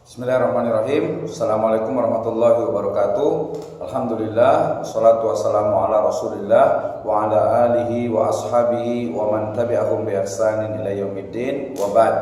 Bismillahirrahmanirrahim. Assalamualaikum warahmatullahi wabarakatuh. Alhamdulillah, wassalatu wassalamu ala rasulillah wa ala alihi wa ashabihi wa man tabi'ahum bi ihsanin ila yaumiddin wa ba'd.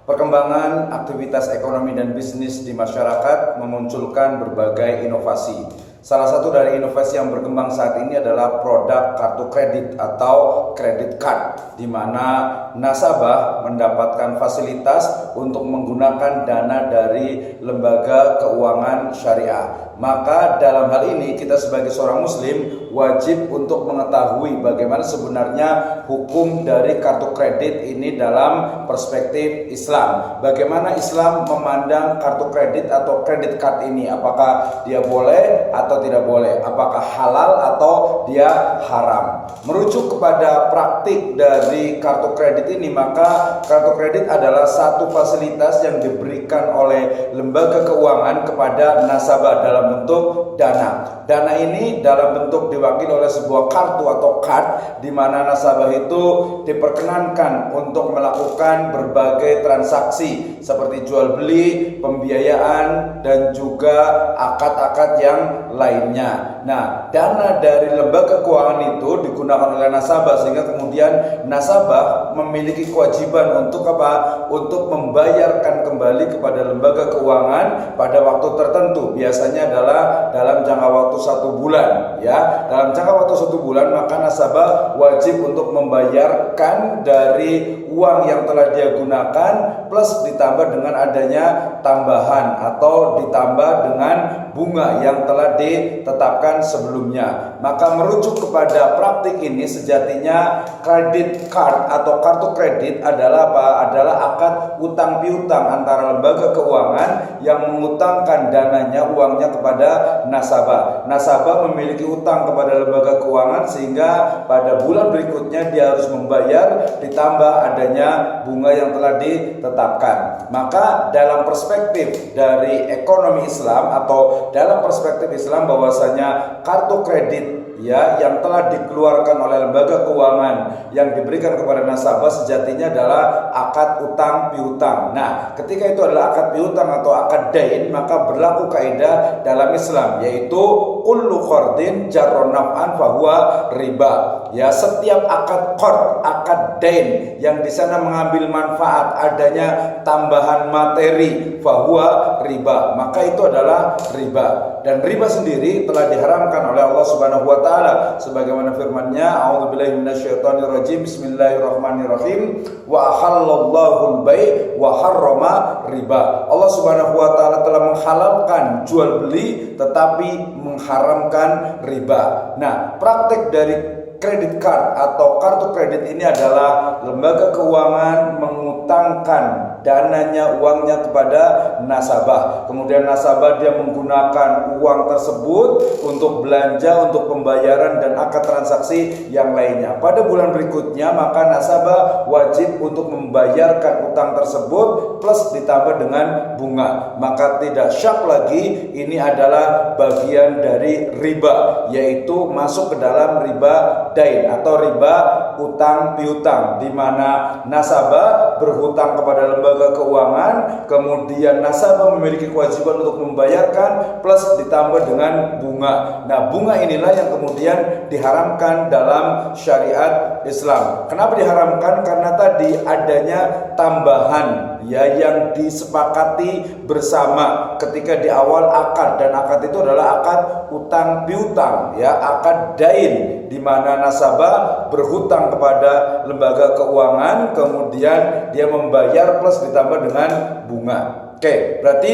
Perkembangan aktivitas ekonomi dan bisnis di masyarakat memunculkan berbagai inovasi. Salah satu dari inovasi yang berkembang saat ini adalah produk kartu kredit atau credit card, di mana nasabah mendapatkan fasilitas untuk menggunakan dana dari lembaga keuangan syariah. Maka dalam hal ini kita sebagai seorang muslim wajib untuk mengetahui bagaimana sebenarnya hukum dari kartu kredit ini dalam perspektif Islam. Bagaimana Islam memandang kartu kredit atau credit card ini, apakah dia boleh atau tidak boleh, apakah halal atau dia haram. Merujuk kepada praktik dari kartu kredit ini, maka kartu kredit adalah satu fasilitas yang diberikan oleh lembaga keuangan kepada nasabah dalam bentuk dana. Dana ini dalam bentuk diwakili oleh sebuah kartu atau card, di mana nasabah itu diperkenankan untuk melakukan berbagai transaksi seperti jual beli, pembiayaan, dan juga akad-akad yang lainnya. Nah, dana dari lembaga keuangan itu digunakan oleh nasabah, sehingga kemudian nasabah memiliki kewajiban untuk apa? Untuk membayarkan kembali kepada lembaga keuangan pada waktu tertentu. Biasanya adalah dalam jangka waktu 1 bulan, ya. Dalam jangka waktu 1 bulan, maka nasabah wajib untuk membayarkan dari uang yang telah dia gunakan plus ditambah dengan adanya tambahan atau ditambah dengan bunga yang telah ditetapkan sebelumnya. Maka merujuk kepada praktik ini, sejatinya credit card atau kartu kredit adalah apa? Adalah akad utang piutang antara lembaga keuangan yang mengutangkan dananya, uangnya kepada nasabah. Nasabah memiliki utang kepada lembaga keuangan, sehingga pada bulan berikutnya dia harus membayar ditambah adanya bunga yang telah ditetapkan. Maka dalam perspektif dari ekonomi Islam atau dalam perspektif Islam, bahwasanya kartu kredit yang telah dikeluarkan oleh lembaga keuangan yang diberikan kepada nasabah sejatinya adalah akad utang piutang. Nah, ketika itu adalah akad piutang atau akad dain, maka berlaku kaidah dalam Islam, yaitu kullu qardin jarron naf'an fahuwa riba. Ya, setiap akad qard, akad dain yang di sana mengambil manfaat, adanya tambahan materi, fahuwa riba, maka itu adalah riba. Dan riba sendiri telah diharamkan oleh Allah Subhanahu wa taala, sebagaimana firman-Nya, a'udzubillahi minasyaitonirrajim, bismillahirrahmanirrahim, wa ahallallahu al-bai' wa harrama riba. Allah Subhanahu wa taala telah menghalalkan jual beli tetapi mengharamkan riba. Nah, praktek dari credit card atau kartu kredit ini adalah lembaga keuangan mengutangkan dananya, uangnya kepada nasabah. Kemudian nasabah dia menggunakan uang tersebut untuk belanja, untuk pembayaran dan akad transaksi yang lainnya. Pada bulan berikutnya, maka nasabah wajib untuk membayarkan utang tersebut plus ditambah dengan bunga. Maka tidak syak lagi ini adalah bagian dari riba, yaitu masuk ke dalam riba dain atau riba utang piutang, di mana nasabah berhutang kepada lembaga keuangan, kemudian nasabah memiliki kewajiban untuk membayarkan plus ditambah dengan bunga. Nah, bunga inilah yang kemudian diharamkan dalam syariat Islam. Kenapa diharamkan? Karena tadi adanya tambahan yang disepakati bersama ketika di awal akad, dan akad itu adalah akad utang piutang, akad dain, di mana nasabah berhutang kepada lembaga keuangan, kemudian dia membayar plus ditambah dengan bunga. Oke, berarti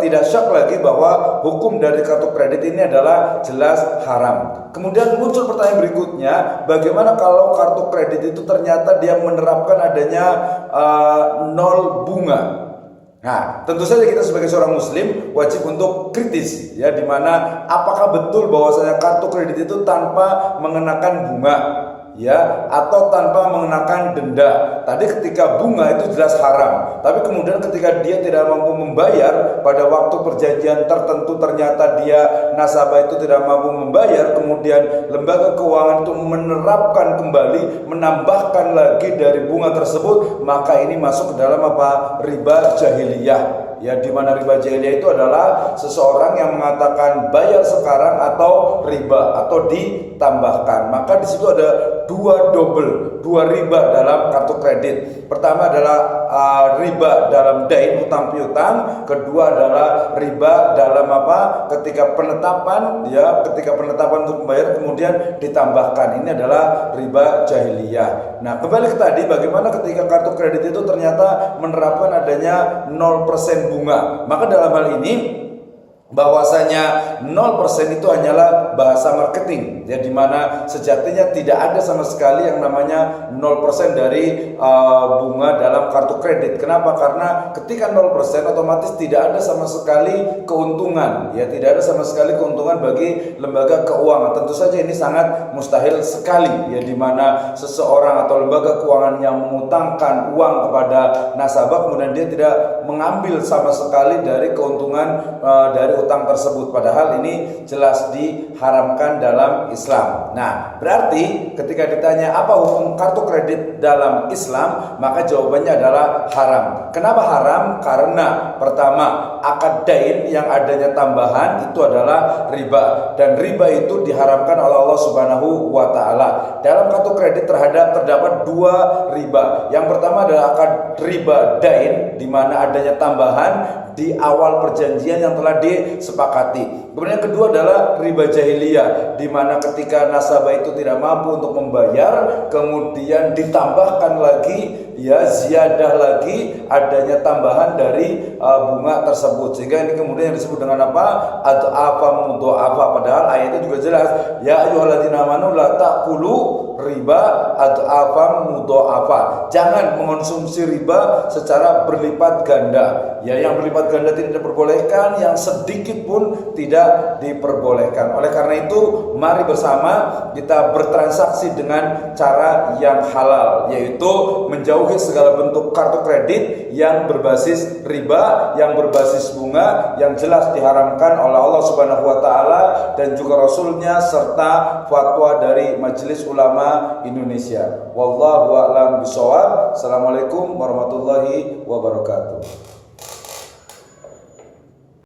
tidak syak lagi bahwa hukum dari kartu kredit ini adalah jelas haram. Kemudian muncul pertanyaan berikutnya, bagaimana kalau kartu kredit itu ternyata dia menerapkan adanya 0 bunga? Nah, tentu saja kita sebagai seorang muslim wajib untuk kritis, di mana apakah betul bahwasanya kartu kredit itu tanpa mengenakan bunga, atau tanpa mengenakan denda. Tadi ketika bunga itu jelas haram, tapi kemudian ketika dia tidak mampu membayar pada waktu perjanjian tertentu, ternyata dia nasabah itu tidak mampu membayar, kemudian lembaga keuangan itu menerapkan kembali, menambahkan lagi dari bunga tersebut, maka ini masuk ke dalam apa? Riba jahiliyah. Ya, di mana riba jahiliyah itu adalah seseorang yang mengatakan bayar sekarang atau riba atau ditambahkan. Maka di situ ada dua riba dalam kartu kredit. Pertama adalah riba dalam dain, utang piutang. Kedua adalah riba dalam ketika penetapan untuk membayar kemudian ditambahkan. Ini adalah riba jahiliyah. Nah, kembali ke tadi, bagaimana ketika kartu kredit itu ternyata menerapkan adanya 0% bunga. Maka dalam hal ini bahwasanya 0% itu hanyalah bahasa marketing, ya, dimana sejatinya tidak ada sama sekali yang namanya 0% dari bunga dalam kartu kredit. Kenapa? Karena ketika 0% otomatis tidak ada sama sekali keuntungan, ya, tidak ada sama sekali keuntungan bagi lembaga keuangan. Tentu saja ini sangat mustahil sekali, ya, dimana seseorang atau lembaga keuangan yang mengutangkan uang kepada nasabah kemudian dia tidak mengambil sama sekali dari keuntungan dari utang tersebut, padahal ini jelas diharamkan dalam Islam. Nah, berarti ketika ditanya apa hukum kartu kredit dalam Islam, maka jawabannya adalah haram. Kenapa haram? Karena pertama, akad dain yang adanya tambahan itu adalah riba, dan riba itu diharamkan oleh Allah Subhanahu wa taala. Dalam kartu kredit terdapat dua riba. Yang pertama adalah akad riba dain, di mana adanya tambahan di awal perjanjian yang telah disepakati. Kemudian yang kedua adalah riba jahiliyah, di mana ketika nasabah itu tidak mampu untuk membayar, kemudian ditambahkan lagi, ya, ziyadah lagi adanya tambahan dari bunga tersebut, sehingga ini kemudian disebut dengan apa? Ad'afa mudha'afa. Padahal ayatnya juga jelas, ya ayyuhalladzina amanu la taqulu riba ad'afa mudha'afa. Jangan mengonsumsi riba secara berlipat ganda. Ya, yang berlipat ganda tidak diperbolehkan, yang sedikit pun tidak diperbolehkan. Oleh karena itu, mari bersama kita bertransaksi dengan cara yang halal, yaitu menjauhi segala bentuk kartu kredit yang berbasis riba, yang berbasis bunga, yang jelas diharamkan oleh Allah Subhanahu wa taala dan juga Rasulnya, serta fatwa dari Majelis Ulama Indonesia. Wallahu a'lam bishawab. Assalamualaikum warahmatullahi wabarakatuh.